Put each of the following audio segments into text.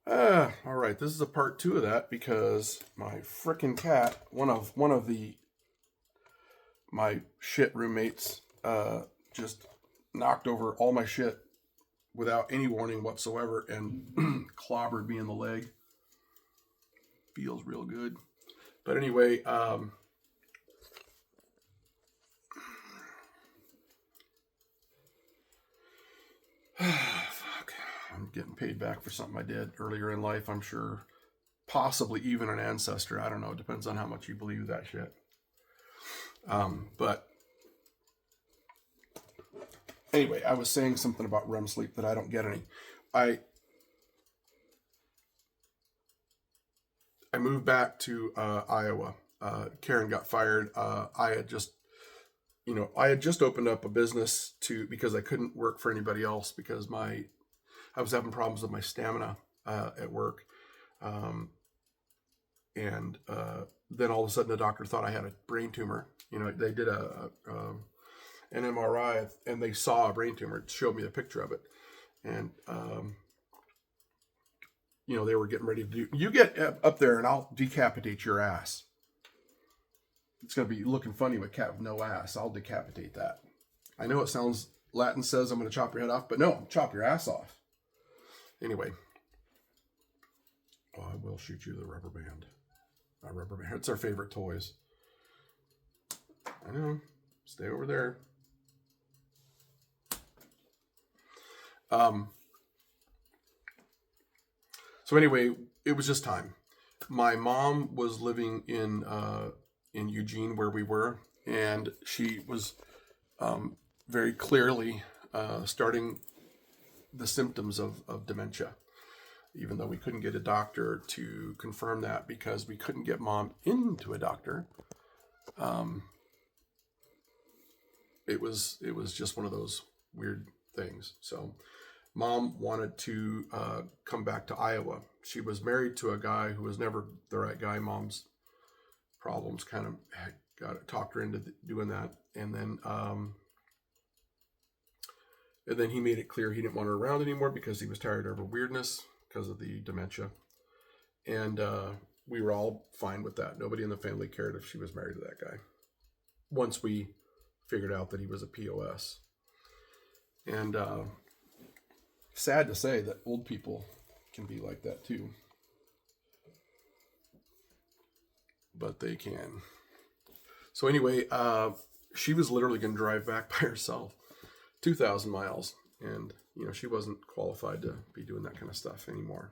All right. This is a part two of that because my frickin' cat, one of the my shit roommates, just knocked over all my shit without any warning whatsoever and clobbered me in the leg. Feels real good. But anyway, fuck. I'm getting paid back for something I did earlier in life, I'm sure. Possibly even an ancestor. I don't know. It depends on how much you believe that shit. But anyway, I was saying something about REM sleep that I don't get any. I I moved back to Iowa. Karen got fired. I had just opened up a business to because I couldn't work for anybody else because my I was having problems with my stamina at work, um, and then all of a sudden the doctor thought I had a brain tumor. They did an MRI and they saw a brain tumor. It showed me the picture of it, and they were getting ready to do. You get up there and I'll decapitate your ass. It's gonna be looking funny with a cat with no ass. I'll decapitate that. I know it sounds Latin says I'm gonna chop your head off, but no, chop your ass off. Anyway, oh, I will shoot you the rubber band. A rubber band. It's our favorite toys. I know. Stay over there. Um. So anyway, it was just time. My mom was living in Eugene where we were, and she was very clearly starting the symptoms of dementia, even though we couldn't get a doctor to confirm that because we couldn't get mom into a doctor. Um, it was just one of those weird things. So mom wanted to come back to Iowa. She was married to a guy who was never the right guy. Mom's problems kind of talked her into doing that, and then he made it clear he didn't want her around anymore because he was tired of her weirdness because of the dementia. And we were all fine with that. Nobody in the family cared if she was married to that guy. Once we figured out that he was a POS. And sad to say that old people can be like that too. But they can. So anyway, she was literally going to drive back by herself, 2,000 miles. And, she wasn't qualified to be doing that kind of stuff anymore.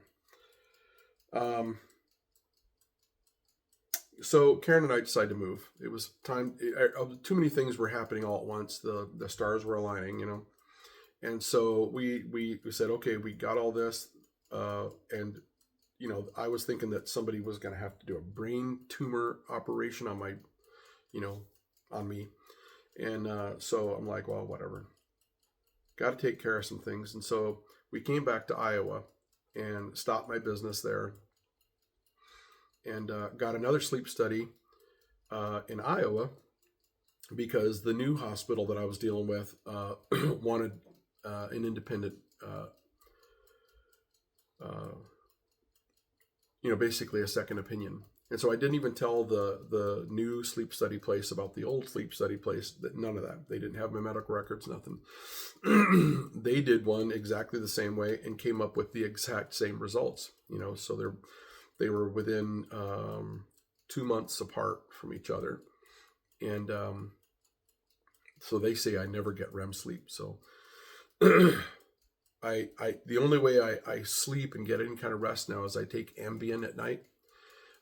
So Karen and I decided to move. It was time. Too many things were happening all at once. The stars were aligning, and so we said, okay, we got all this, and I was thinking that somebody was going to have to do a brain tumor operation on my, on me, and so I'm like, well, whatever. Got to take care of some things, and so we came back to Iowa and stopped my business there and got another sleep study in Iowa because the new hospital that I was dealing with wanted an independent, basically a second opinion. And so I didn't even tell the new sleep study place about the old sleep study place. That none of that. They didn't have my medical records, nothing. They did one exactly the same way and came up with the exact same results. So they were within 2 months apart from each other, and so they say I never get REM sleep. So I the only way I sleep and get any kind of rest now is I take Ambien at night.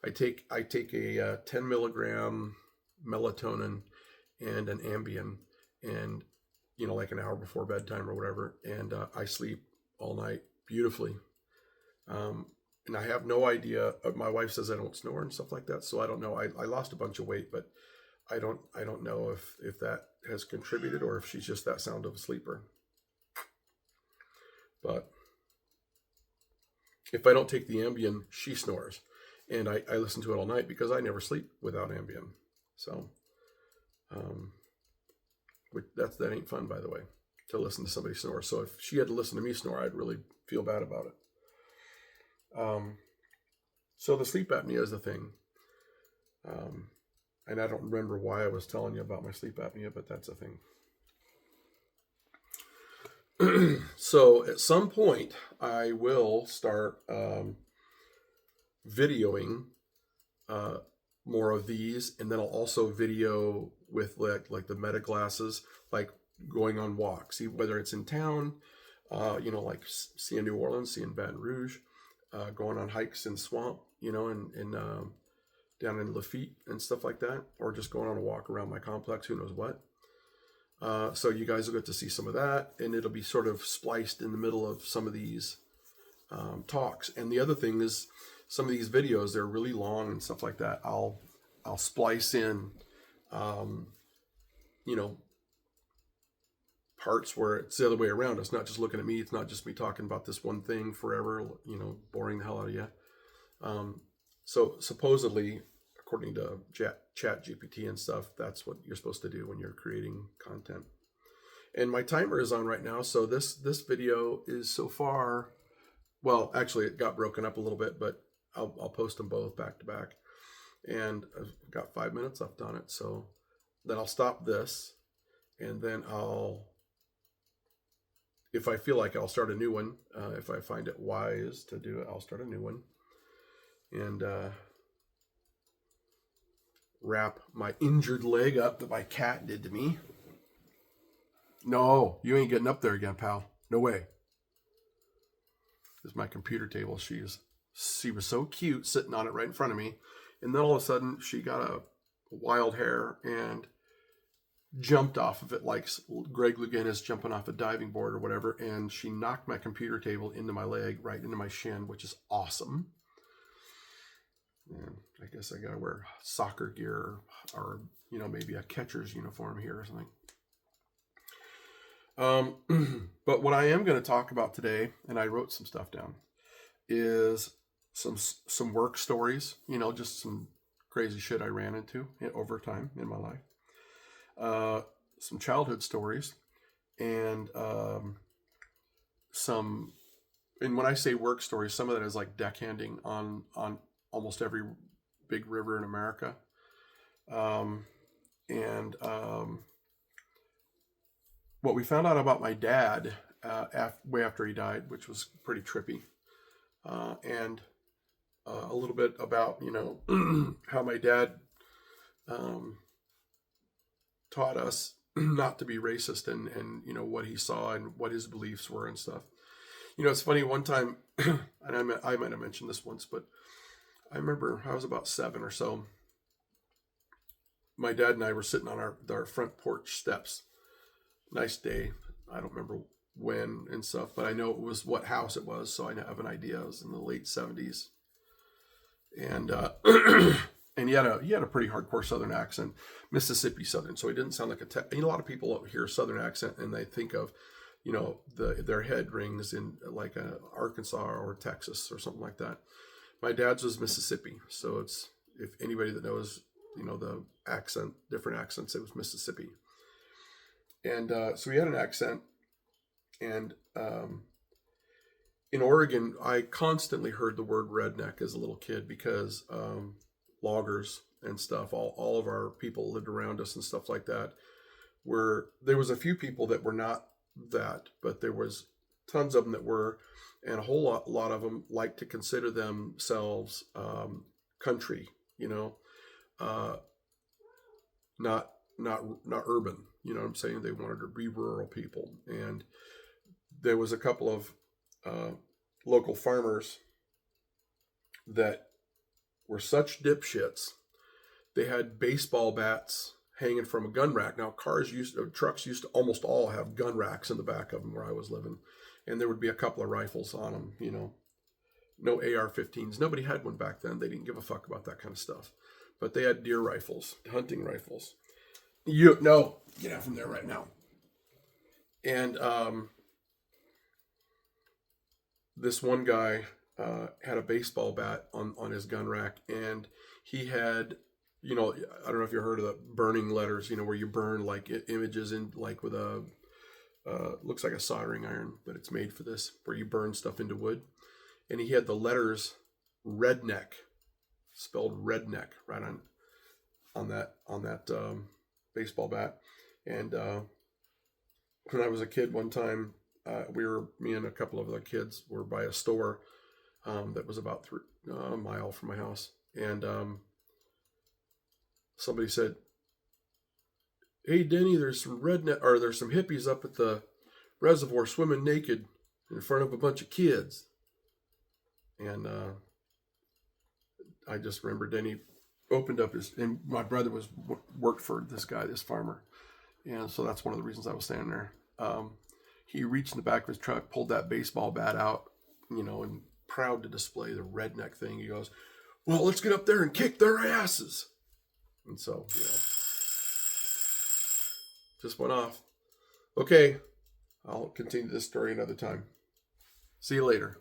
I take a 10 milligram melatonin and an Ambien, and like an hour before bedtime or whatever, and I sleep all night beautifully. And I have no idea. My wife says I don't snore and stuff like that, so I don't know. I lost a bunch of weight, but I don't know if that has contributed or if she's just that sound of a sleeper. But if I don't take the Ambien, she snores, and I listen to it all night because I never sleep without Ambien. So, that ain't fun, by the way, to listen to somebody snore. So if she had to listen to me snore, I'd really feel bad about it. So the sleep apnea is the thing. And I don't remember why I was telling you about my sleep apnea, but that's a thing. So at some point, I will start videoing uh, more of these, and then I'll also video with like the meta glasses, like going on walks, whether it's in town, like seeing New Orleans, seeing Baton Rouge, going on hikes in swamp, and down in Lafitte and stuff like that, or just going on a walk around my complex, who knows what. So you guys will get to see some of that, and it'll be sort of spliced in the middle of some of these talks. And the other thing is, some of these videos, they're really long and stuff like that. I'll splice in, you know, parts where it's the other way around. It's not just looking at me. It's not just me talking about this one thing forever, boring the hell out of you. So supposedly, according to Chat GPT and stuff, that's what you're supposed to do when you're creating content. And my timer is on right now. So this video is so far, well, actually it got broken up a little bit, but I'll post them both back to back. And I've got 5 minutes left on it. So then I'll stop this, and then if I feel like I'll start a new one. If I find it wise to do it, I'll start a new one. And wrap my injured leg up that my cat did to me. No, you ain't getting up there again, pal. No way. This is my computer table. She was so cute sitting on it right in front of me. And then all of a sudden she got a wild hair and jumped off of it like Greg Louganis is jumping off a diving board or whatever. And she knocked my computer table into my leg, right into my shin, which is awesome. And I guess I gotta wear soccer gear or maybe a catcher's uniform here or something. But what I am going to talk about today, and I wrote some stuff down, is some work stories. Just some crazy shit I ran into over time in my life. Some childhood stories, and some. And when I say work stories, some of that is like deckhanding on almost every big river in America. What we found out about my dad way after he died, which was pretty trippy, and a little bit about, how my dad taught us not to be racist and what he saw and what his beliefs were and stuff. It's funny, one time, and I might have mentioned this once, but I remember I was about 7 or so. My dad and I were sitting on our front porch steps. Nice day. I don't remember when and stuff, but I know it was what house it was, so I have an idea. It was in the late 70s. And and he had a pretty hardcore Southern accent, Mississippi Southern. So he didn't sound like a lot of people hear Southern accent and they think of, their head rings in like Arkansas or Texas or something like that. My dad's was Mississippi, so it's, if anybody that knows, the accent, different accents, it was Mississippi. And so he had an accent, and in Oregon, I constantly heard the word redneck as a little kid because loggers and stuff, all of our people lived around us and stuff like that. There was a few people that were not that, but there was tons of them that were. And a whole lot of them like to consider themselves country, not urban. You know what I'm saying? They wanted to be rural people. And there was a couple of local farmers that were such dipshits. They had baseball bats hanging from a gun rack. Now, trucks used to almost all have gun racks in the back of them where I was living. And there would be a couple of rifles on them, no AR-15s. Nobody had one back then. They didn't give a fuck about that kind of stuff. But they had deer rifles, hunting rifles. Get out from there right now. And this one guy had a baseball bat on his gun rack, and he had, I don't know if you heard of the burning letters, where you burn like images in like with a looks like a soldering iron, but it's made for this, where you burn stuff into wood. and he had the letters redneck, spelled redneck, right on that baseball bat. And when I was a kid, one time me and a couple of other kids were by a store that was about a mile from my house, and somebody said, "Hey, Denny, there's some hippies up at the reservoir swimming naked in front of a bunch of kids." And I just remember Denny opened up and my brother worked for this farmer, and so that's one of the reasons I was standing there. He reached in the back of his truck, pulled that baseball bat out, and proud to display the redneck thing. He goes, "Well, let's get up there and kick their asses." And so, just went off. Okay, I'll continue this story another time. See you later.